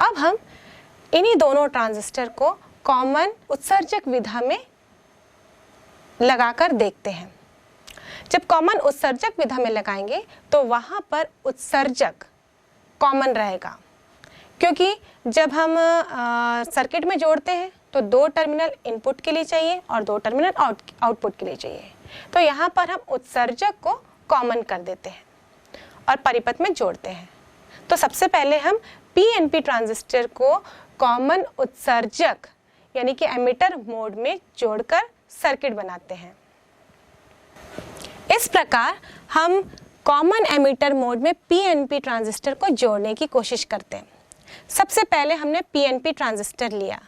अब हम इन्हीं दोनों ट्रांजिस्टर को कॉमन उत्सर्जक विधा में लगाकर देखते हैं। जब कॉमन उत्सर्जक विधा में लगाएंगे तो वहाँ पर उत्सर्जक कॉमन रहेगा, क्योंकि जब हम सर्किट में जोड़ते हैं तो 2 टर्मिनल इनपुट के लिए चाहिए और 2 टर्मिनल आउटपुट के लिए चाहिए। तो यहाँ पर हम उत्सर्जक को कॉमन कर देते हैं और परिपथ में जोड़ते हैं। तो सबसे पहले हम पीएनपी ट्रांजिस्टर को कॉमन उत्सर्जक यानी कि एमिटर मोड में जोड़कर सर्किट बनाते हैं। इस प्रकार हम कॉमन एमिटर मोड में पीएनपी ट्रांजिस्टर को जोड़ने की कोशिश करते हैं। सबसे पहले हमने पीएनपी ट्रांजिस्टर लिया।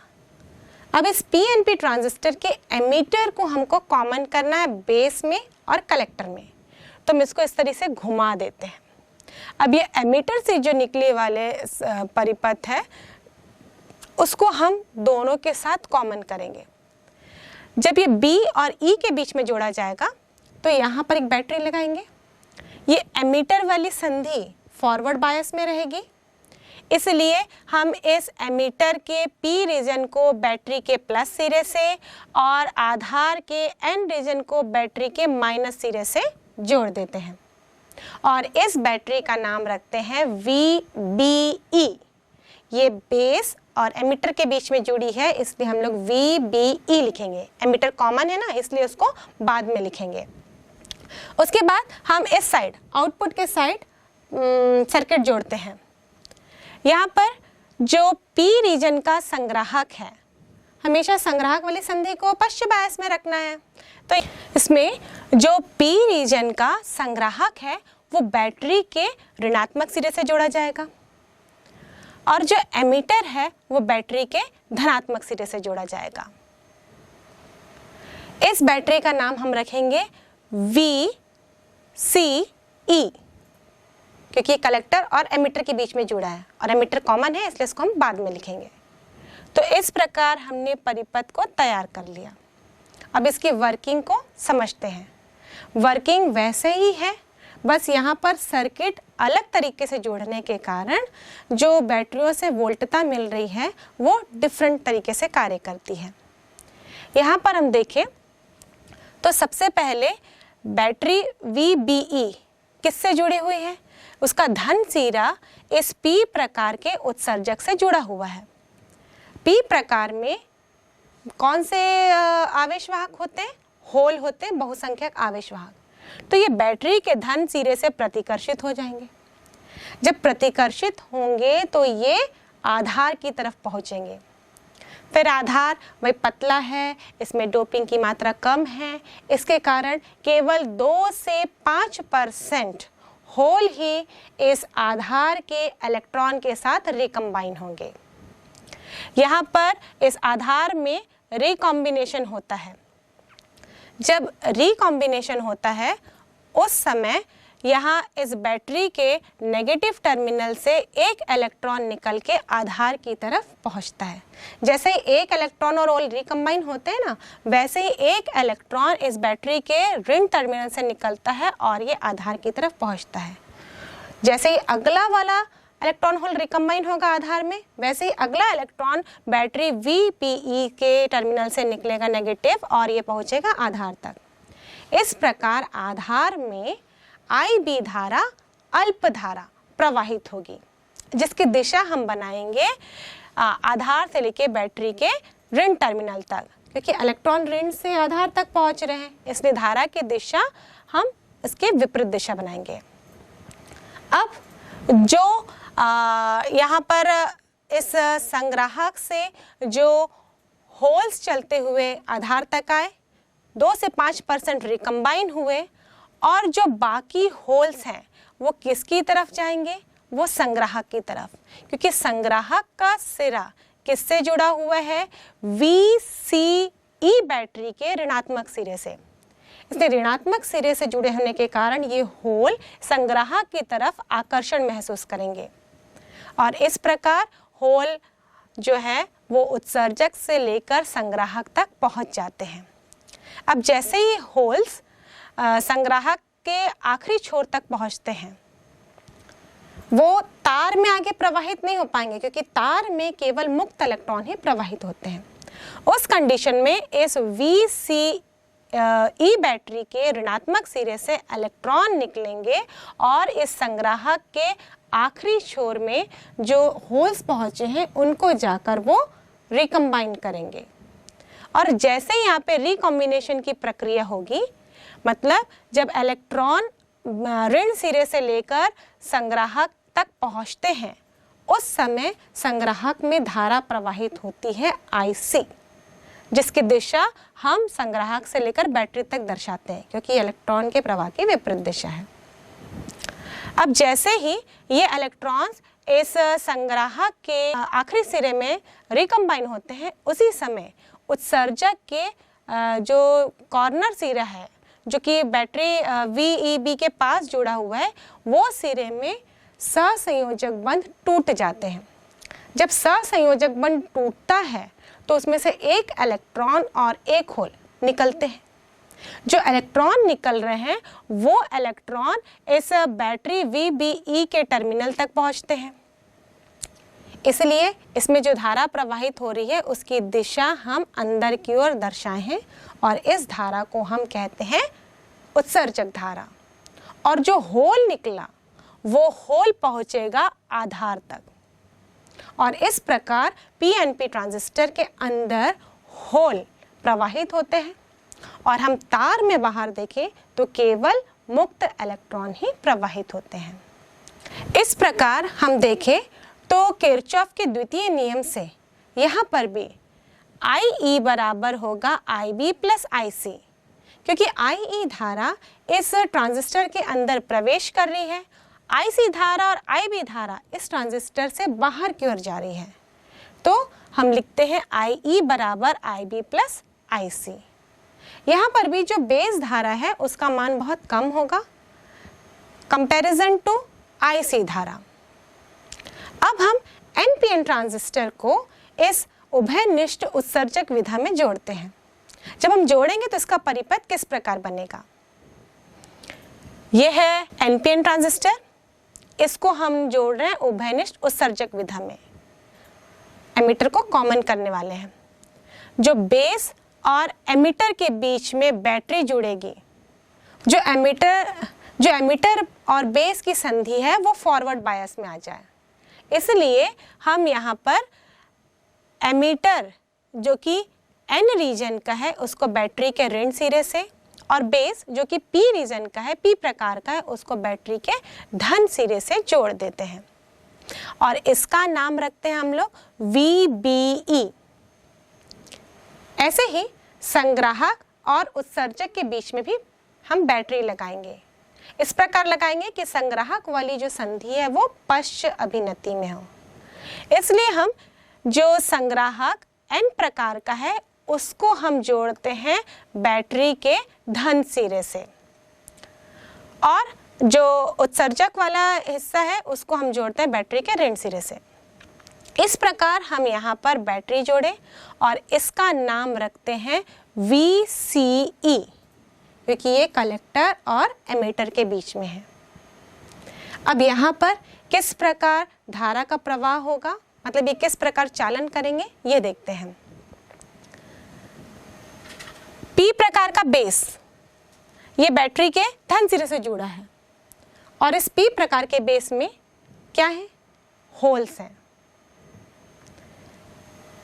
अब इस पीएनपी ट्रांजिस्टर के एमिटर को हमको कॉमन करना है बेस में और कलेक्टर में। तो हम इसको इस तरीके से घुमा देते हैं। अब ये एमिटर से जो निकले वाले परिपथ है उसको हम दोनों के साथ कॉमन करेंगे। जब ये बी और ई के बीच में जोड़ा जाएगा तो यहाँ पर एक बैटरी लगाएंगे। ये एमिटर वाली संधि फॉरवर्ड बायस में रहेगी, इसलिए हम इस एमिटर के पी रीजन को बैटरी के प्लस सिरे से और आधार के एन रीजन को बैटरी के माइनस सिरे से जोड़ देते हैं और इस बैटरी का नाम रखते हैं VBE। ये बेस और एमिटर के बीच में जुड़ी है, इसलिए हम लोग VBE लिखेंगे। एमिटर कॉमन है ना, इसलिए उसको बाद में लिखेंगे। उसके बाद हम इस साइड आउटपुट के साइड सर्किट जोड़ते हैं। यहाँ पर जो P रीजन का संग्राहक है, हमेशा संग्राहक वाली संधि को पश्च बायस में रखना है। तो इसमें जो P रीजन का संग्राहक है वो बैटरी के ऋणात्मक सिरे से जोड़ा जाएगा और जो एमिटर है वो बैटरी के धनात्मक सिरे से जोड़ा जाएगा। इस बैटरी का नाम हम रखेंगे VCE, क्योंकि कलेक्टर और एमिटर के बीच में जुड़ा है और एमिटर कॉमन है, इसलिए इसको हम बाद में लिखेंगे। तो इस प्रकार हमने परिपथ को तैयार कर लिया। अब इसकी वर्किंग को समझते हैं। वर्किंग वैसे ही है, बस यहाँ पर सर्किट अलग तरीके से जोड़ने के कारण जो बैटरियों से वोल्टता मिल रही है वो डिफरेंट तरीके से कार्य करती है। यहाँ पर हम देखें तो सबसे पहले बैटरी VBE किससे जुड़ी हुई है? उसका धन सिरा इस P प्रकार के उत्सर्जक से जुड़ा हुआ है। P प्रकार में कौन से आवेशवाहक होते हैं? होल होते हैं, बहुसंख्यक आवेशवाहक। तो ये बैटरी के धन सिरे से प्रतिकर्षित हो जाएंगे। जब प्रतिकर्षित होंगे तो ये आधार की तरफ पहुंचेंगे। फिर आधार वही पतला है, इसमें डोपिंग की मात्रा कम है, इसके कारण केवल 2 से 5% होल ही इस आधार के इलेक्ट्रॉन के साथ रिकम्बाइन होंगे। यहाँ पर इस आधार में रिकॉम्बिनेशन होता है। जब रिकॉम्बिनेशन होता है उस समय यहाँ इस बैटरी के नेगेटिव टर्मिनल से एक इलेक्ट्रॉन निकल के आधार की तरफ पहुँचता है। जैसे एक इलेक्ट्रॉन और होल रिकम्बाइन होते हैं ना, वैसे ही एक इलेक्ट्रॉन इस बैटरी के ऋण टर्मिनल से निकलता है और ये आधार की तरफ पहुँचता है। जैसे ही अगला वाला इलेक्ट्रॉन होल रिकम्बाइन होगा आधार में, वैसे ही अगला इलेक्ट्रॉन बैटरी VPE के टर्मिनल से निकलेगा नेगेटिव और ये पहुँचेगा आधार तक। इस प्रकार आधार में IB धारा अल्प धारा प्रवाहित होगी, जिसकी दिशा हम बनाएंगे आधार से लेके बैटरी के ऋण टर्मिनल तक, क्योंकि इलेक्ट्रॉन ऋण से आधार तक पहुंच रहे हैं, इसलिए धारा की दिशा हम इसके विपरीत दिशा बनाएंगे। अब जो यहाँ पर इस संग्राहक से जो होल्स चलते हुए आधार तक आए, 2 से 5% रिकम्बाइन हुए और जो बाकी होल्स हैं वो किसकी तरफ जाएंगे? वो संग्राहक की तरफ, क्योंकि संग्राहक का सिरा किससे जुड़ा हुआ है? VCE बैटरी के ऋणात्मक सिरे से। इसलिए ऋणात्मक सिरे से जुड़े होने के कारण ये होल संग्राहक की तरफ आकर्षण महसूस करेंगे और इस प्रकार होल जो है वो उत्सर्जक से लेकर संग्राहक तक पहुंच जाते हैं। अब जैसे ही होल्स संग्राहक के आखिरी छोर तक पहुंचते हैं, वो तार में आगे प्रवाहित नहीं हो पाएंगे, क्योंकि तार में केवल मुक्त इलेक्ट्रॉन ही प्रवाहित होते हैं। उस कंडीशन में इस VCE बैटरी के ऋणात्मक सिरे से इलेक्ट्रॉन निकलेंगे और इस संग्राहक के आखिरी छोर में जो होल्स पहुंचे हैं उनको जाकर वो रिकम्बाइन करेंगे। और जैसे ही यहाँ पे रिकॉम्बिनेशन की प्रक्रिया होगी, मतलब जब इलेक्ट्रॉन ऋण सिरे से लेकर संग्राहक तक पहुंचते हैं, उस समय संग्राहक में धारा प्रवाहित होती है IC, जिसकी दिशा हम संग्राहक से लेकर बैटरी तक दर्शाते हैं, क्योंकि इलेक्ट्रॉन के प्रवाह की विपरीत दिशा है। अब जैसे ही ये इलेक्ट्रॉन्स इस संग्राहक के आखिरी सिरे में रिकम्बाइन होते हैं, उसी समय उत्सर्जक के जो कॉर्नर सिरा है, जो कि बैटरी VEB के पास जुड़ा हुआ है, वो सिरे में सहसंयोजक बंध टूट जाते हैं। जब सहसंयोजक बंध टूटता है तो उसमें से एक इलेक्ट्रॉन और एक होल निकलते हैं। जो इलेक्ट्रॉन निकल रहे हैं वो इलेक्ट्रॉन इस बैटरी VBE के टर्मिनल तक पहुंचते हैं। इसलिए इसमें जो धारा प्रवाहित हो रही है उसकी दिशा हम अंदर की ओर दर्शाए हैं, और इस धारा को हम कहते हैं उत्सर्जक धारा। और जो होल निकला वो होल पहुंचेगा आधार तक, और इस प्रकार PNP ट्रांजिस्टर के अंदर होल प्रवाहित होते हैं, और हम तार में बाहर देखें तो केवल मुक्त इलेक्ट्रॉन ही प्रवाहित होते हैं। इस प्रकार हम देखें तो किरचॉफ के द्वितीय नियम से यहाँ पर भी IE बराबर होगा IB प्लस IC, क्योंकि IE धारा इस ट्रांजिस्टर के अंदर प्रवेश कर रही है, IC धारा और IB धारा इस ट्रांजिस्टर से बाहर की ओर जा रही है। तो हम लिखते हैं IE बराबर IB प्लस IC। यहाँ पर भी जो बेस धारा है उसका मान बहुत कम होगा कंपैरिजन टू IC धारा। अब हम NPN ट्रांजिस्टर को इस उभयनिष्ठ उत्सर्जक विधा में जोड़ते हैं। जब हम जोड़ेंगे तो इसका परिपथ किस प्रकार बनेगा? यह है NPN ट्रांजिस्टर, इसको हम जोड़ रहे हैं उभयनिष्ठ उत्सर्जक विधा में, एमिटर को कॉमन करने वाले हैं। जो बेस और एमिटर के बीच में बैटरी जुड़ेगी, जो एमिटर और बेस की संधि है वो फॉरवर्ड बायस में आ जाए, इसलिए हम यहाँ पर एमिटर जो कि N रीजन का है उसको बैटरी के ऋण सिरे से, और बेस जो कि P रीजन का है, P प्रकार का है, उसको बैटरी के धन सिरे से जोड़ देते हैं, और इसका नाम रखते हैं हम लोग VBE। ऐसे ही संग्राहक और उत्सर्जक के बीच में भी हम बैटरी लगाएंगे। इस प्रकार लगाएंगे कि संग्राहक वाली जो संधि है वो पश्च अभिनति में हो, इसलिए हम जो संग्राहक N प्रकार का है उसको हम जोड़ते हैं बैटरी के धन सिरे से, और जो उत्सर्जक वाला हिस्सा है उसको हम जोड़ते हैं बैटरी के ऋण सिरे से। इस प्रकार हम यहाँ पर बैटरी जोड़े और इसका नाम रखते हैं VCE, क्योंकि ये कलेक्टर और एमिटर के बीच में है। अब यहाँ पर किस प्रकार धारा का प्रवाह होगा, मतलब ये किस प्रकार चालन करेंगे, ये देखते हैं। P प्रकार का बेस ये बैटरी के धन सिरे से जुड़ा है, और इस P प्रकार के बेस में क्या है? होल्स हैं।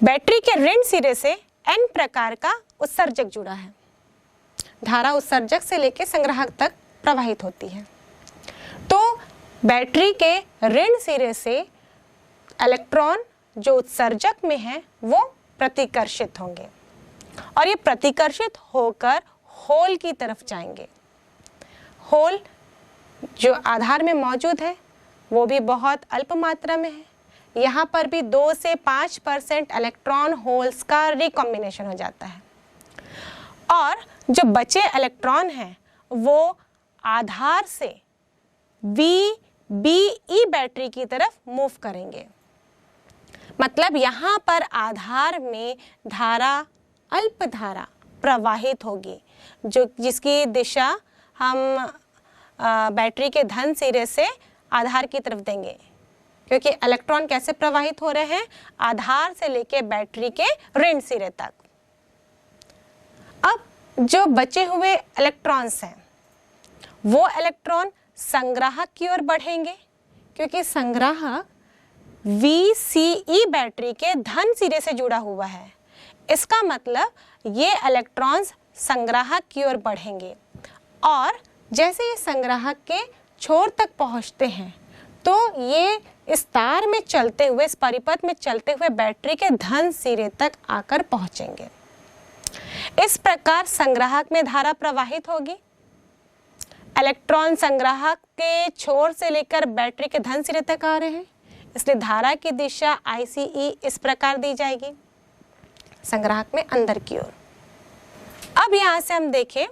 बैटरी के ऋण सिरे से N प्रकार का उत्सर्जक जुड़ा है। धारा उत्सर्जक से लेकर संग्राहक तक प्रवाहित होती है। तो बैटरी के ऋण सिरे से इलेक्ट्रॉन जो उत्सर्जक में है वो प्रतिकर्षित होंगे, और ये प्रतिकर्षित होकर होल की तरफ जाएंगे। होल जो आधार में मौजूद है वो भी बहुत अल्प मात्रा में है। यहाँ पर भी 2 से 5% इलेक्ट्रॉन होल्स का रिकॉम्बिनेशन हो जाता है, और जो बचे इलेक्ट्रॉन हैं वो आधार से VBE बैटरी की तरफ मूव करेंगे। मतलब यहाँ पर आधार में धारा अल्प धारा प्रवाहित होगी, जो जिसकी दिशा हम बैटरी के धन सिरे से आधार की तरफ देंगे, क्योंकि इलेक्ट्रॉन कैसे प्रवाहित हो रहे हैं, आधार से लेके बैटरी के ऋण सिरे तक। अब जो बचे हुए इलेक्ट्रॉन्स हैं वो इलेक्ट्रॉन संग्राहक की ओर बढ़ेंगे, क्योंकि संग्राहक VCE बैटरी के धन सिरे से जुड़ा हुआ है। इसका मतलब ये इलेक्ट्रॉन्स संग्राहक की ओर बढ़ेंगे, और जैसे ये संग्राहक के छोर तक पहुंचते हैं तो ये इस तार में चलते हुए, इस परिपथ में चलते हुए बैटरी के धन सिरे तक आकर पहुंचेंगे। इस प्रकार संग्राहक में धारा प्रवाहित होगी। इलेक्ट्रॉन संग्राहक के छोर से लेकर बैटरी के धन सिरे तक आ रहे हैं, इसलिए धारा की दिशा ICE इस प्रकार दी जाएगी, संग्राहक में अंदर की ओर। अब यहाँ से हम देखें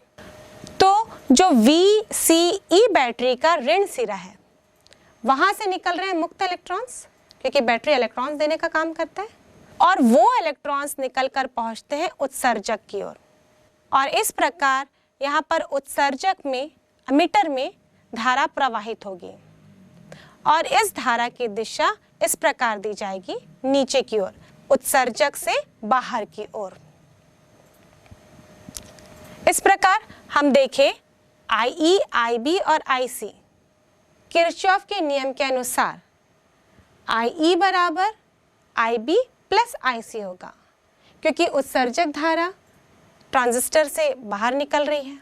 तो जो VCE बैटरी का ऋण सिरा है वहां से निकल रहे हैं मुक्त इलेक्ट्रॉन्स, क्योंकि बैटरी इलेक्ट्रॉन्स देने का काम करता है, और वो इलेक्ट्रॉन्स निकलकर पहुंचते हैं उत्सर्जक की ओर। और इस प्रकार यहाँ पर उत्सर्जक में, एमिटर में धारा प्रवाहित होगी, और इस धारा की दिशा इस प्रकार दी जाएगी, नीचे की ओर, उत्सर्जक से बाहर की ओर। इस प्रकार हम देखें IE, IB और IC किरचॉफ के नियम के अनुसार IE बराबर IB प्लस IC होगा, क्योंकि उत्सर्जक धारा ट्रांजिस्टर से बाहर निकल रही है,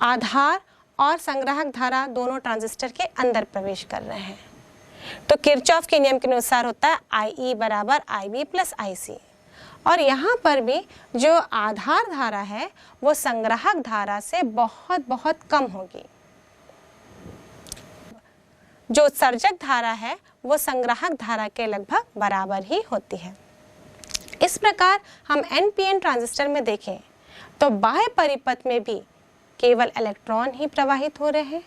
आधार और संग्राहक धारा दोनों ट्रांजिस्टर के अंदर प्रवेश कर रहे हैं। तो किरचॉफ के नियम के अनुसार होता है IE बराबर IB प्लस IC। और यहाँ पर भी जो आधार धारा है वो संग्राहक धारा से बहुत बहुत कम होगी, जो उत्सर्जक धारा है वो संग्राहक धारा के लगभग बराबर ही होती है। इस प्रकार हम NPN ट्रांजिस्टर में देखें तो बाह्य परिपथ में भी केवल इलेक्ट्रॉन ही प्रवाहित हो रहे हैं,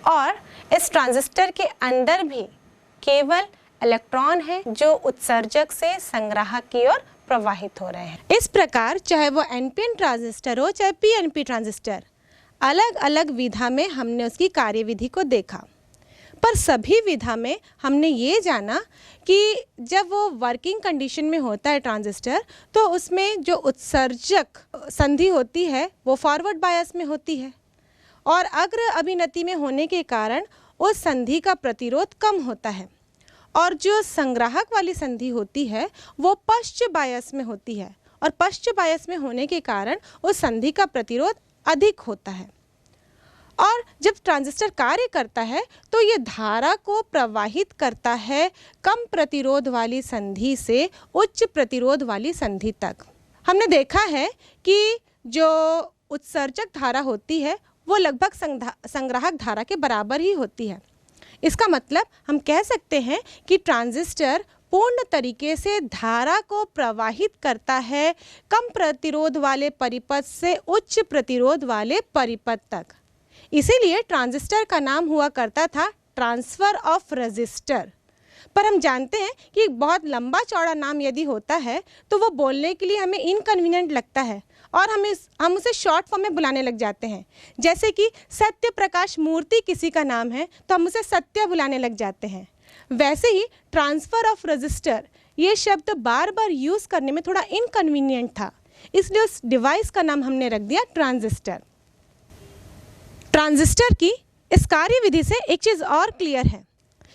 और इस ट्रांजिस्टर के अंदर भी केवल इलेक्ट्रॉन है जो उत्सर्जक से संग्राहक की ओर प्रवाहित हो रहे हैं। इस प्रकार चाहे वो NPN ट्रांजिस्टर हो चाहे PNP ट्रांजिस्टर, अलग अलग विधा में हमने उसकी कार्यविधि को देखा, पर सभी विधा में हमने ये जाना कि जब वो वर्किंग कंडीशन में होता है ट्रांजिस्टर, तो उसमें जो उत्सर्जक संधि होती है वो फॉरवर्ड बायस में होती है, और अग्र अभिनति में होने के कारण उस संधि का प्रतिरोध कम होता है, और जो संग्राहक वाली संधि होती है वो पश्च बायस में होती है, और पश्च बायस में होने के कारण उस संधि का प्रतिरोध अधिक होता है। और जब ट्रांजिस्टर कार्य करता है तो ये धारा को प्रवाहित करता है कम प्रतिरोध वाली संधि से उच्च प्रतिरोध वाली संधि तक। हमने देखा है कि जो उत्सर्जक धारा होती है वो लगभग संग्राहक धारा के बराबर ही होती है। इसका मतलब हम कह सकते हैं कि ट्रांजिस्टर पूर्ण तरीके से धारा को प्रवाहित करता है कम प्रतिरोध वाले परिपथ से उच्च प्रतिरोध वाले परिपथ तक। इसीलिए ट्रांजिस्टर का नाम हुआ करता था ट्रांसफर ऑफ रेजिस्टर। पर हम जानते हैं कि बहुत लंबा चौड़ा नाम यदि होता है तो वो बोलने के लिए हमें इनकन्वीनियंट लगता है, और हम उसे शॉर्ट फॉर्म में बुलाने लग जाते हैं। जैसे कि सत्य प्रकाश मूर्ति किसी का नाम है तो हम उसे सत्य बुलाने लग जाते हैं। वैसे ही ट्रांसफर ऑफ रेजिस्टर ये शब्द बार बार यूज़ करने में थोड़ा इनकन्वीनियंट था, इसलिए उस डिवाइस का नाम हमने रख दिया ट्रांजिस्टर। ट्रांजिस्टर की इस कार्यविधि से एक चीज़ और क्लियर है,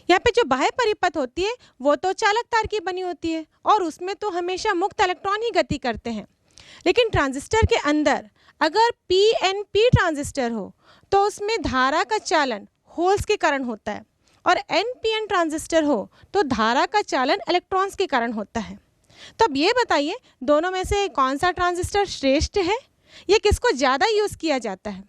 यहाँ पे जो बाह्य परिपथ होती है वो तो चालक तार की बनी होती है और उसमें तो हमेशा मुक्त इलेक्ट्रॉन ही गति करते हैं, लेकिन ट्रांजिस्टर के अंदर अगर PNP ट्रांजिस्टर हो तो उसमें धारा का चालन होल्स के कारण होता है, और NPN ट्रांजिस्टर हो तो धारा का चालन इलेक्ट्रॉन्स के कारण होता है। तो अब ये बताइए दोनों में से कौन सा ट्रांजिस्टर श्रेष्ठ है, ये किसको ज़्यादा यूज़ किया जाता है?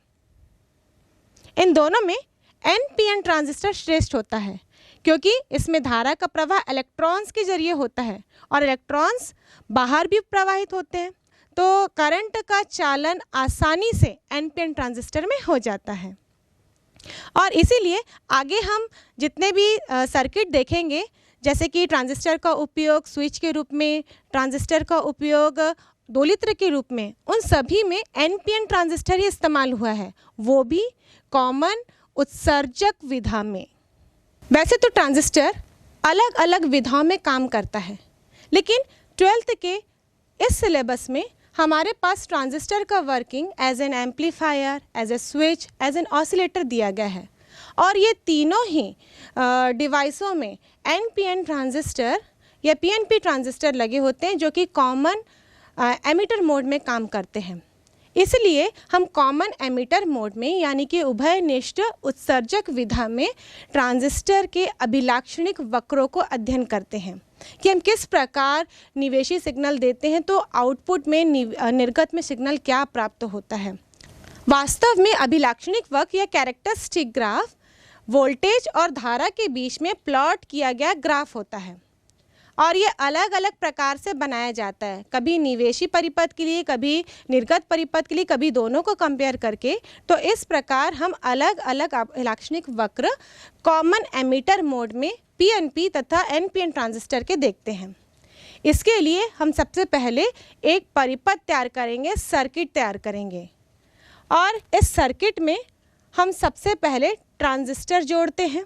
इन दोनों में NPN ट्रांजिस्टर श्रेष्ठ होता है, क्योंकि इसमें धारा का प्रवाह इलेक्ट्रॉन्स के जरिए होता है और इलेक्ट्रॉन्स बाहर भी प्रवाहित होते हैं, तो करंट का चालन आसानी से NPN ट्रांजिस्टर में हो जाता है। और इसीलिए आगे हम जितने भी सर्किट देखेंगे, जैसे कि ट्रांजिस्टर का उपयोग स्विच के रूप में, ट्रांजिस्टर का उपयोग दोलित्र के रूप में, उन सभी में NPN ट्रांजिस्टर ही इस्तेमाल हुआ है, वो भी कॉमन उत्सर्जक विधा में। वैसे तो ट्रांजिस्टर अलग अलग विधाओं में काम करता है, लेकिन 12th के इस सिलेबस में हमारे पास ट्रांजिस्टर का working as an amplifier, as a switch, as an oscillator दिया गया है। और ये तीनों ही डिवाइसों में NPN ट्रांजिस्टर या PNP ट्रांजिस्टर लगे होते हैं, जो कि कॉमन एमिटर मोड में काम करते हैं। इसलिए हम कॉमन एमिटर मोड में यानी कि उभयनिष्ठ उत्सर्जक विधा में ट्रांजिस्टर के अभिलाक्षणिक वक्रों को अध्ययन करते हैं कि हम किस प्रकार निवेशी सिग्नल देते हैं तो आउटपुट में निर्गत में सिग्नल क्या प्राप्त होता है। वास्तव में अभिलाक्षणिक वक्र या कैरेक्टरिस्टिक ग्राफ वोल्टेज और धारा के बीच में प्लॉट किया गया ग्राफ होता है और ये अलग अलग प्रकार से बनाया जाता है, कभी निवेशी परिपथ के लिए, कभी निर्गत परिपथ के लिए, कभी दोनों को कंपेयर करके। तो इस प्रकार हम अलग अलग अभिलाक्षणिक वक्र कॉमन एमिटर मोड में PNP तथा NPN ट्रांजिस्टर के देखते हैं। इसके लिए हम सबसे पहले एक परिपथ तैयार करेंगे, सर्किट तैयार करेंगे और इस सर्किट में हम सबसे पहले ट्रांजिस्टर जोड़ते हैं।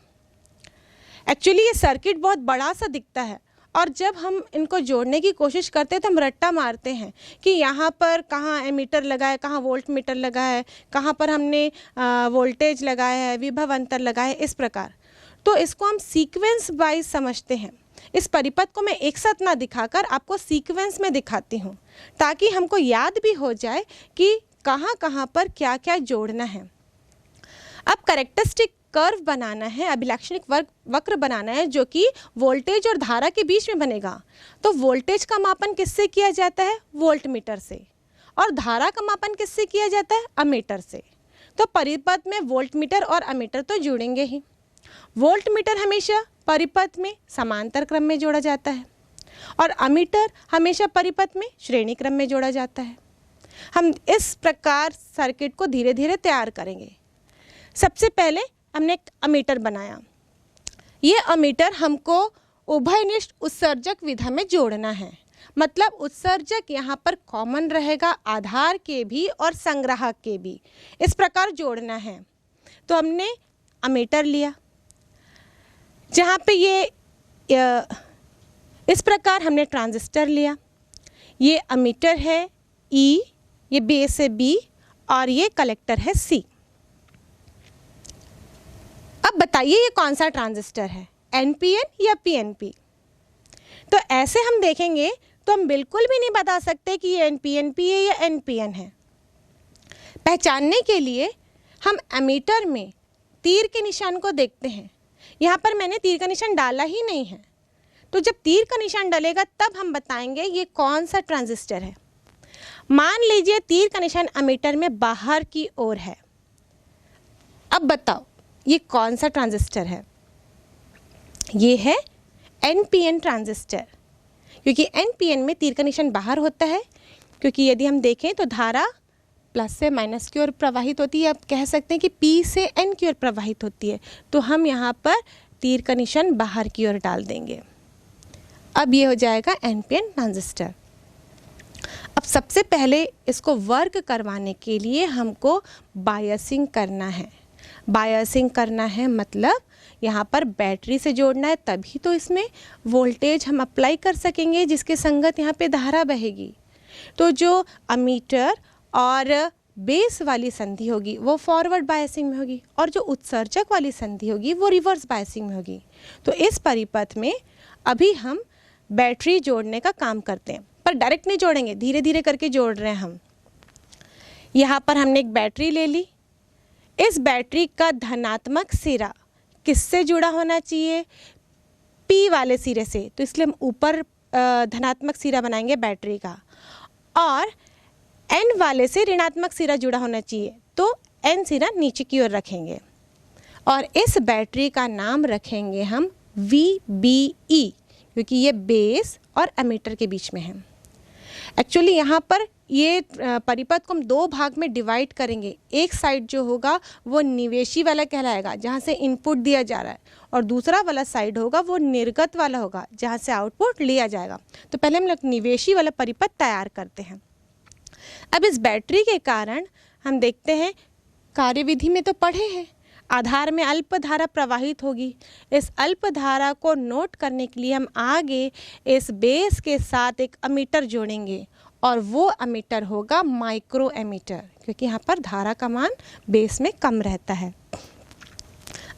एक्चुअली ये सर्किट बहुत बड़ा सा दिखता है और जब हम इनको जोड़ने की कोशिश करते हैं तो हम रट्टा मारते हैं कि यहाँ पर कहाँ एमीटर लगा है, कहाँ वोल्ट मीटर लगा है, कहाँ पर हमने वोल्टेज लगाया है, विभव अंतर लगाया है, इस प्रकार। तो इसको हम सीक्वेंस वाइज समझते हैं। इस परिपथ को मैं एक साथ ना दिखाकर आपको सीक्वेंस में दिखाती हूँ ताकि हमको याद भी हो जाए कि कहाँ कहाँ पर क्या क्या जोड़ना है। अब कैरेक्टरिस्टिक कर्व बनाना है, अभिलाक्षणिक वक्र बनाना है जो कि वोल्टेज और धारा के बीच में बनेगा। तो वोल्टेज का मापन किससे किया जाता है? वोल्ट मीटर से। और धारा का मापन किससे किया जाता है? अमीटर से। तो परिपथ में वोल्ट मीटर और अमीटर तो जुड़ेंगे ही। वोल्ट मीटर हमेशा परिपथ में समांतर क्रम में जोड़ा जाता है और अमीटर हमेशा परिपथ में श्रेणी क्रम में जोड़ा जाता है। हम इस प्रकार सर्किट को धीरे धीरे तैयार करेंगे। सबसे पहले हमने एक अमीटर बनाया। ये अमीटर हमको उभयनिष्ठ उत्सर्जक विधा में जोड़ना है, मतलब उत्सर्जक यहाँ पर कॉमन रहेगा, आधार के भी और संग्राहक के भी, इस प्रकार जोड़ना है। तो हमने अमीटर लिया जहाँ पे ये इस प्रकार हमने ट्रांजिस्टर लिया। ये अमीटर है E, ये बेस है B और ये कलेक्टर है C। अब बताइए ये कौन सा ट्रांजिस्टर है, NPN या PNP? तो ऐसे हम देखेंगे तो हम बिल्कुल भी नहीं बता सकते कि ये PNP है या NPN है। पहचानने के लिए हम एमीटर में तीर के निशान को देखते हैं। यहाँ पर मैंने तीर का निशान डाला ही नहीं है, तो जब तीर का निशान डलेगा तब हम बताएंगे ये कौन सा ट्रांजिस्टर है। मान लीजिए तीर का निशान एमीटर में बाहर की ओर है। अब बताओ ये कौन सा ट्रांजिस्टर है? ये है NPN ट्रांजिस्टर, क्योंकि NPN में तीर का निशान बाहर होता है। क्योंकि यदि हम देखें तो धारा प्लस से माइनस की ओर प्रवाहित होती है। अब कह सकते हैं कि P से N की ओर प्रवाहित होती है, तो हम यहाँ पर तीर का निशान बाहर की ओर डाल देंगे। अब ये हो जाएगा NPN ट्रांजिस्टर। अब सबसे पहले इसको वर्क करवाने के लिए हमको बायसिंग करना है। बायसिंग करना है मतलब यहाँ पर बैटरी से जोड़ना है, तभी तो इसमें वोल्टेज हम अप्लाई कर सकेंगे जिसके संगत यहाँ पे धारा बहेगी। तो जो अमीटर और बेस वाली संधि होगी वो फॉरवर्ड बायसिंग में होगी और जो उत्सर्जक वाली संधि होगी वो रिवर्स बायसिंग में होगी। तो इस परिपथ में अभी हम बैटरी जोड़ने का काम करते हैं, पर डायरेक्ट नहीं जोड़ेंगे, धीरे धीरे करके जोड़ रहे हैं हम। यहाँ पर हमने एक बैटरी ले ली। इस बैटरी का धनात्मक सिरा किससे जुड़ा होना चाहिए? P वाले सिरे से, तो इसलिए हम ऊपर धनात्मक सिरा बनाएंगे बैटरी का, और N वाले से ऋणात्मक सिरा जुड़ा होना चाहिए, तो N सिरा नीचे की ओर रखेंगे और इस बैटरी का नाम रखेंगे हम VBE, क्योंकि ये बेस और एमीटर के बीच में है। एक्चुअली यहाँ पर ये परिपथ को हम दो भाग में डिवाइड करेंगे। एक साइड जो होगा वो निवेशी वाला कहलाएगा जहाँ से इनपुट दिया जा रहा है, और दूसरा वाला साइड होगा वो निर्गत वाला होगा जहाँ से आउटपुट लिया जाएगा। तो पहले हम लोग निवेशी वाला परिपथ तैयार करते हैं। अब इस बैटरी के कारण हम देखते हैं कार्यविधि में तो पढ़े हैं, आधार में अल्प धारा प्रवाहित होगी। इस अल्प धारा को नोट करने के लिए हम आगे इस बेस के साथ एक एमीटर जोड़ेंगे और वो एमीटर होगा माइक्रो एमीटर, क्योंकि यहाँ पर धारा का मान बेस में कम रहता है।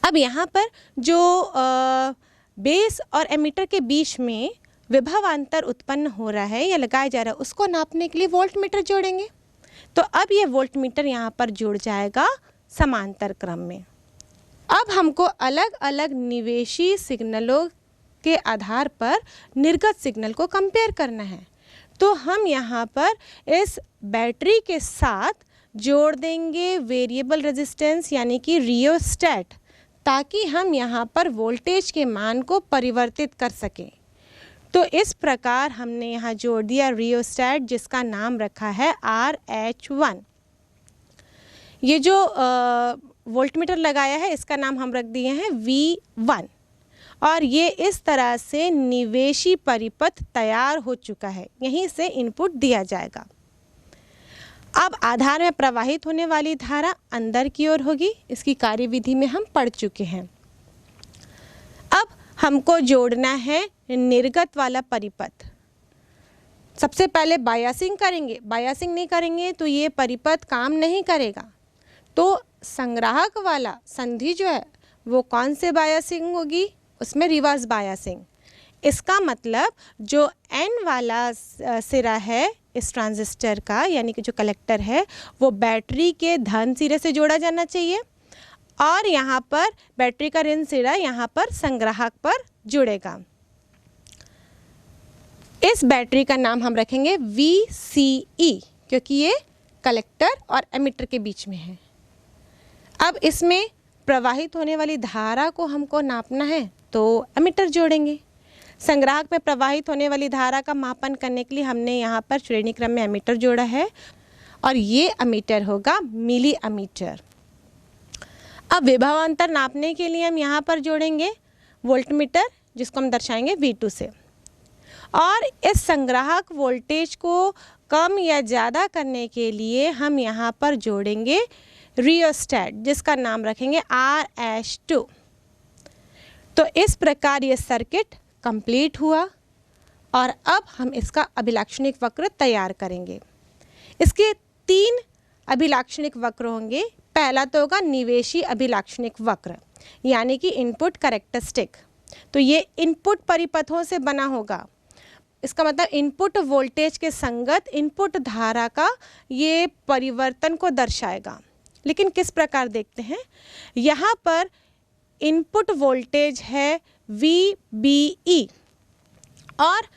अब यहाँ पर जो बेस और एमीटर के बीच में विभवांतर उत्पन्न हो रहा है या लगाया जा रहा है, उसको नापने के लिए वोल्टमीटर जोड़ेंगे। तो अब ये वोल्टमीटर यहाँ पर जुड़ जाएगा समांतर क्रम में। अब हमको अलग अलग निवेशी सिग्नलों के आधार पर निर्गत सिग्नल को कंपेयर करना है। तो हम यहाँ पर इस बैटरी के साथ जोड़ देंगे वेरिएबल रेजिस्टेंस यानी कि रियोस्टैट, ताकि हम यहाँ पर वोल्टेज के मान को परिवर्तित कर सकें। तो इस प्रकार हमने यहाँ जोड़ दिया रियोस्टैट, जिसका नाम रखा है RH1। ये जो वोल्टमीटर लगाया है इसका नाम हम रख दिए हैं V1 और ये इस तरह से निवेशी परिपथ तैयार हो चुका है। यहीं से इनपुट दिया जाएगा। अब आधार में प्रवाहित होने वाली धारा अंदर की ओर होगी। इसकी कार्यविधि में हम पढ़ चुके हैं। अब हमको जोड़ना है निर्गत वाला परिपथ। सबसे पहले बायसिंग करेंगे। बायसिंग नहीं करेंगे तो ये परिपथ काम नहीं करेगा। तो संग्राहक वाला संधि जो है वो कौन से बायसिंग होगी? उसमें रिवर्स बायसिंग। इसका मतलब जो N वाला सिरा है इस ट्रांजिस्टर का, यानी कि जो कलेक्टर है, वो बैटरी के धन सिरे से जोड़ा जाना चाहिए और यहाँ पर बैटरी का ऋण सिरा यहाँ पर संग्राहक पर जुड़ेगा। इस बैटरी का नाम हम रखेंगे VCE, क्योंकि ये कलेक्टर और एमिटर के बीच में है। अब इसमें प्रवाहित होने वाली धारा को हमको नापना है तो एमिटर जोड़ेंगे। संग्राहक में प्रवाहित होने वाली धारा का मापन करने के लिए हमने यहाँ पर श्रेणी क्रम में एमीटर जोड़ा है और ये एमीटर होगा मिली एमीटर। अब विभवांतर नापने के लिए हम यहाँ पर जोड़ेंगे वोल्टमीटर, जिसको हम दर्शाएंगे V2 से, और इस संग्राहक वोल्टेज को कम या ज़्यादा करने के लिए हम यहाँ पर जोड़ेंगे रियोस्टैट, जिसका नाम रखेंगे RH2। तो इस प्रकार ये सर्किट कंप्लीट हुआ और अब हम इसका अभिलाक्षणिक वक्र तैयार करेंगे। इसके 3 अभिलाक्षणिक वक्र होंगे। पहला तो होगा निवेशी अभिलाक्षणिक वक्र, यानी कि इनपुट कैरेक्टरिस्टिक। तो ये इनपुट परिपथों से बना होगा। इसका मतलब इनपुट वोल्टेज के संगत इनपुट धारा का ये परिवर्तन को दर्शाएगा। लेकिन किस प्रकार देखते हैं, यहाँ पर इनपुट वोल्टेज है VBE और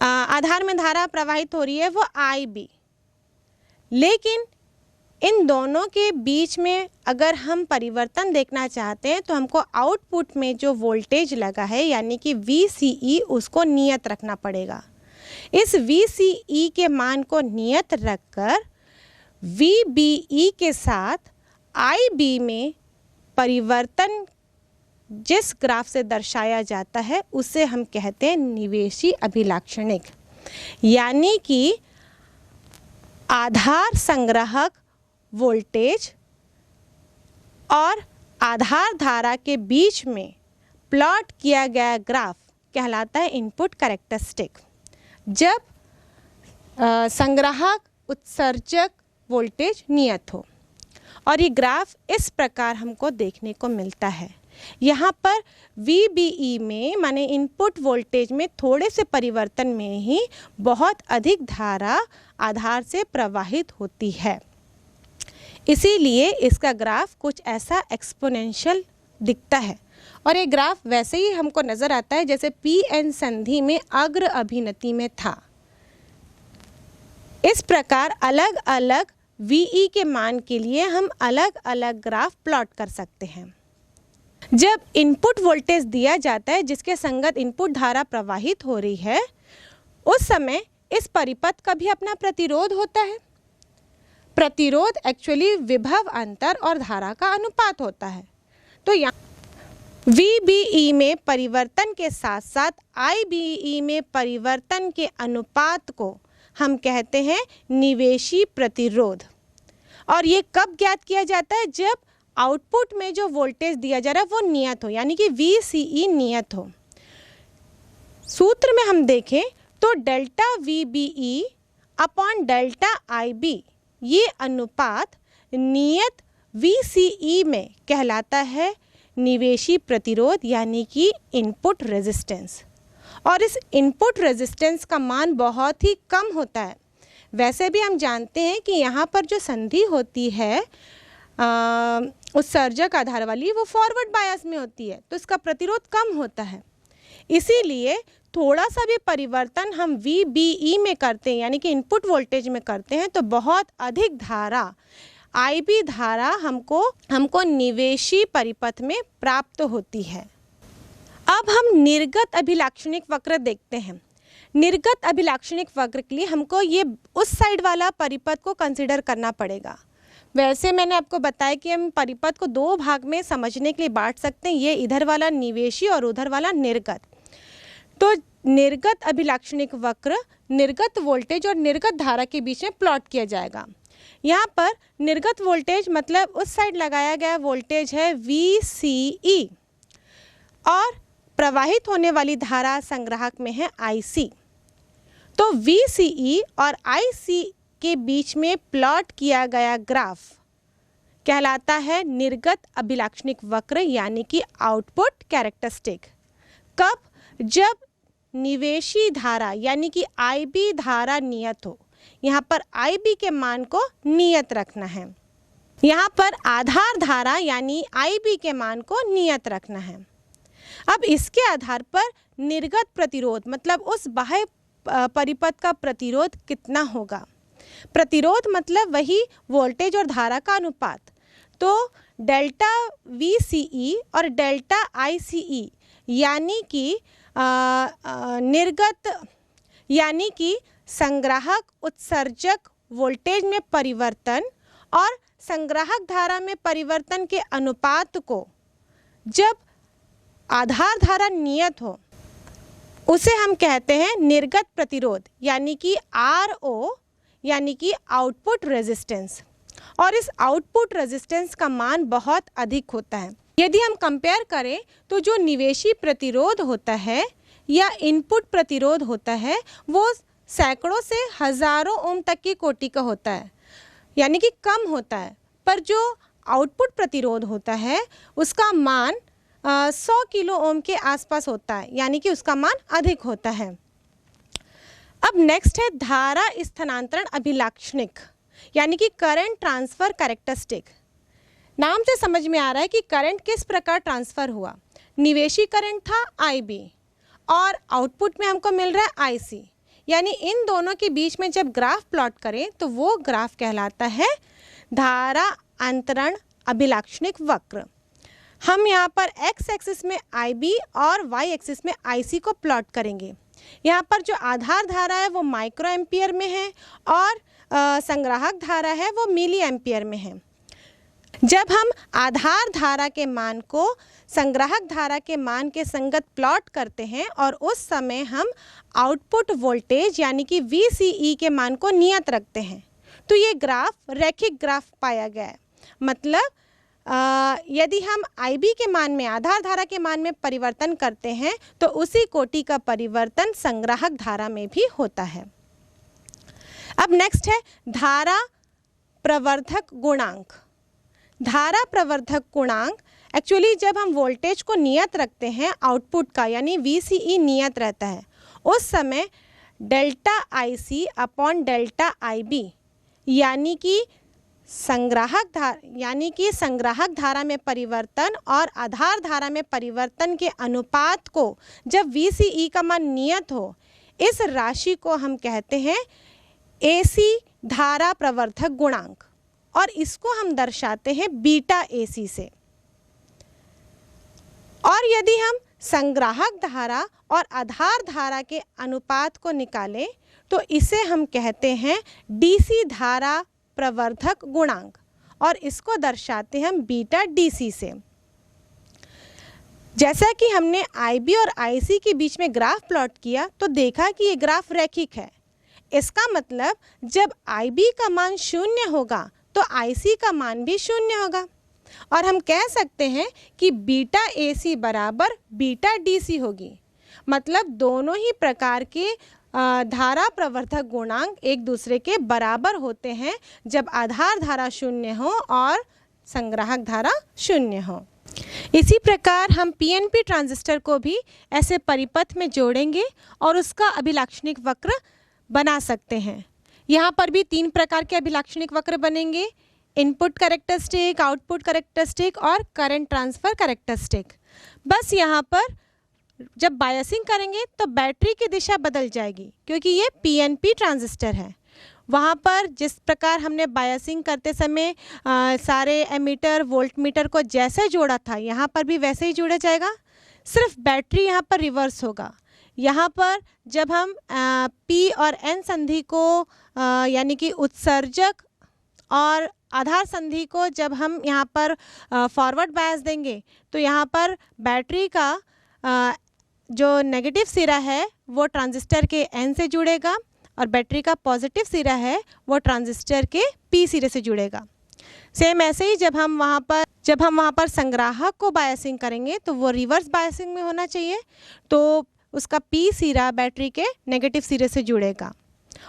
आधार में धारा प्रवाहित हो रही है वो IB। लेकिन इन दोनों के बीच में अगर हम परिवर्तन देखना चाहते हैं तो हमको आउटपुट में जो वोल्टेज लगा है यानी कि VCE, उसको नियत रखना पड़ेगा। इस VCE के मान को नियत रखकर VBE के साथ IB में परिवर्तन जिस ग्राफ से दर्शाया जाता है उसे हम कहते हैं निवेशी अभिलाक्षणिक, यानी कि आधार संग्राहक वोल्टेज और आधार धारा के बीच में प्लॉट किया गया ग्राफ कहलाता है इनपुट कैरेक्टरिस्टिक। जब संग्राहक उत्सर्जक वोल्टेज नियत हो और ये ग्राफ इस प्रकार हमको देखने को मिलता है। यहाँ पर VBE में माने इनपुट वोल्टेज में थोड़े से परिवर्तन में ही बहुत अधिक धारा आधार से प्रवाहित होती है। इसीलिए इसका ग्राफ कुछ ऐसा एक्सपोनेंशियल दिखता है और ये ग्राफ वैसे ही हमको नज़र आता है जैसे PN संधि में अग्र अभिनति में था। इस प्रकार अलग अलग VE के मान के लिए हम अलग अलग ग्राफ प्लॉट कर सकते हैं। जब इनपुट वोल्टेज दिया जाता है जिसके संगत इनपुट धारा प्रवाहित हो रही है, उस समय इस परिपथ का भी अपना प्रतिरोध होता है। प्रतिरोध एक्चुअली विभव अंतर और धारा का अनुपात होता है। तो यहाँ VBE में परिवर्तन के साथ साथ IBE में परिवर्तन के अनुपात को हम कहते हैं निवेशी प्रतिरोध। और ये कब ज्ञात किया जाता है? जब आउटपुट में जो वोल्टेज दिया जा रहा है वो नियत हो, यानी कि VCE नियत हो। सूत्र में हम देखें तो delta VBE upon delta IB ये अनुपात नियत VCE में कहलाता है निवेशी प्रतिरोध, यानी कि इनपुट रेजिस्टेंस। और इस इनपुट रेजिस्टेंस का मान बहुत ही कम होता है। वैसे भी हम जानते हैं कि यहाँ पर जो संधि होती है उत्सर्जक आधार वाली, वो फॉरवर्ड बायस में होती है, तो इसका प्रतिरोध कम होता है। इसीलिए थोड़ा सा भी परिवर्तन हम VBE में करते हैं, यानी कि इनपुट वोल्टेज में करते हैं, तो बहुत अधिक धारा IB धारा हमको निवेशी परिपथ में प्राप्त होती है। अब हम निर्गत अभिलाक्षणिक वक्र देखते हैं। निर्गत अभिलाक्षणिक वक्र के लिए हमको ये उस साइड वाला परिपथ को कंसिडर करना पड़ेगा। वैसे मैंने आपको बताया कि हम परिपथ को दो भाग में समझने के लिए बांट सकते हैं, ये इधर वाला निवेशी और उधर वाला निर्गत। तो निर्गत अभिलाक्षणिक वक्र निर्गत वोल्टेज और निर्गत धारा के बीच में प्लॉट किया जाएगा। यहाँ पर निर्गत वोल्टेज मतलब उस साइड लगाया गया वोल्टेज है VCE और प्रवाहित होने वाली धारा संग्राहक में है IC। तो VCE और IC के बीच में प्लॉट किया गया ग्राफ कहलाता है निर्गत अभिलाक्षणिक वक्र, यानी कि आउटपुट कैरेक्टरिस्टिक। कब? जब निवेशी धारा यानी कि IB धारा नियत हो। यहाँ पर IB के मान को नियत रखना है, यहाँ पर आधार धारा यानी IB के मान को नियत रखना है। अब इसके आधार पर निर्गत प्रतिरोध मतलब उस बाह्य परिपथ का प्रतिरोध कितना होगा। प्रतिरोध मतलब वही वोल्टेज और धारा का अनुपात। तो डेल्टा VCE और डेल्टा ICE यानी कि निर्गत यानी कि संग्राहक उत्सर्जक वोल्टेज में परिवर्तन और संग्राहक धारा में परिवर्तन के अनुपात को जब आधार धारा नियत हो उसे हम कहते हैं निर्गत प्रतिरोध, यानी कि RO यानी कि आउटपुट रेजिस्टेंस। और इस आउटपुट रेजिस्टेंस का मान बहुत अधिक होता है। यदि हम कंपेयर करें तो जो निवेशी प्रतिरोध होता है या इनपुट प्रतिरोध होता है वो सैकड़ों से हजारों ओम तक की कोटि का होता है, यानी कि कम होता है। पर जो आउटपुट प्रतिरोध होता है उसका मान 100 किलो ओम के आसपास होता है, यानी कि उसका मान अधिक होता है। अब नेक्स्ट है धारा स्थानांतरण अभिलाक्षणिक, यानी कि करंट ट्रांसफर कैरेक्टरिस्टिक। नाम से समझ में आ रहा है कि करंट किस प्रकार ट्रांसफर हुआ। निवेशी करंट था IB और आउटपुट में हमको मिल रहा है IC, यानी इन दोनों के बीच में जब ग्राफ प्लॉट करें तो वो ग्राफ कहलाता है धारा अंतरण अभिलाक्षणिक वक्र। हम यहाँ पर x एक्सिस में IB और y एक्सिस में IC को प्लॉट करेंगे। यहाँ पर जो आधार धारा है वो माइक्रो एम्पियर में है और संग्राहक धारा है वो मिली एम्पियर में है। जब हम आधार धारा के मान को संग्राहक धारा के मान के संगत प्लॉट करते हैं और उस समय हम आउटपुट वोल्टेज यानी कि VCE के मान को नियत रखते हैं, तो ये ग्राफ रैखिक ग्राफ पाया गया है। मतलब यदि हम IB के मान में आधार धारा के मान में परिवर्तन करते हैं तो उसी कोटि का परिवर्तन संग्राहक धारा में भी होता है। अब नेक्स्ट है धारा प्रवर्धक गुणांक। धारा प्रवर्धक गुणांक एक्चुअली जब हम वोल्टेज को नियत रखते हैं आउटपुट का यानी VCE नियत रहता है, उस समय delta IC upon delta IB यानी कि संग्राहक धारा में परिवर्तन और आधार धारा में परिवर्तन के अनुपात को जब VCE का मान नियत हो, इस राशि को हम कहते हैं AC धारा प्रवर्धक गुणांक और इसको हम दर्शाते हैं बीटा AC से। और यदि हम संग्राहक धारा और आधार धारा के अनुपात को निकालें तो इसे हम कहते हैं DC धारा प्रवर्धक गुणांक और इसको दर्शाते हैं हम बीटा DC से। जैसा कि हमने IB और IC के बीच में ग्राफ प्लॉट किया तो देखा कि ये ग्राफ रैखिक है। इसका मतलब जब IB का मान 0 होगा तो IC का मान भी 0 होगा। और हम कह सकते हैं कि बीटा AC बराबर बीटा DC होगी। मतलब दोनों ही प्रकार के धारा प्रवर्धक गुणांक एक दूसरे के बराबर होते हैं जब आधार धारा शून्य हो और संग्राहक धारा शून्य हो। इसी प्रकार हम PNP ट्रांजिस्टर को भी ऐसे परिपथ में जोड़ेंगे और उसका अभिलाक्षणिक वक्र बना सकते हैं। यहाँ पर भी 3 प्रकार के अभिलाक्षणिक वक्र बनेंगे, इनपुट कैरेक्टरिस्टिक, आउटपुट कैरेक्टरिस्टिक और करंट ट्रांसफर कैरेक्टरिस्टिक। बस यहाँ पर जब बायसिंग करेंगे तो बैटरी की दिशा बदल जाएगी क्योंकि ये PNP ट्रांजिस्टर है। वहाँ पर जिस प्रकार हमने बायसिंग करते समय सारे एमीटर वोल्टमीटर को जैसे जोड़ा था, यहाँ पर भी वैसे ही जोड़ा जाएगा, सिर्फ बैटरी यहाँ पर रिवर्स होगा। यहाँ पर जब हम P और N संधि को यानी कि उत्सर्जक और आधार संधि को जब हम यहाँ पर फॉरवर्ड बायस देंगे तो यहाँ पर बैटरी का जो नेगेटिव सिरा है वो ट्रांजिस्टर के N से जुड़ेगा और बैटरी का पॉजिटिव सिरा है वो ट्रांजिस्टर के P सिरे से जुड़ेगा। सेम ऐसे ही जब हम वहाँ पर संग्राहक को बायसिंग करेंगे तो वो रिवर्स बायसिंग में होना चाहिए, तो उसका P सिरा बैटरी के नेगेटिव सिरे से जुड़ेगा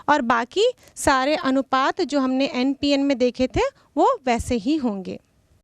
और बाकी सारे अनुपात जो हमने NPN में देखे थे वो वैसे ही होंगे।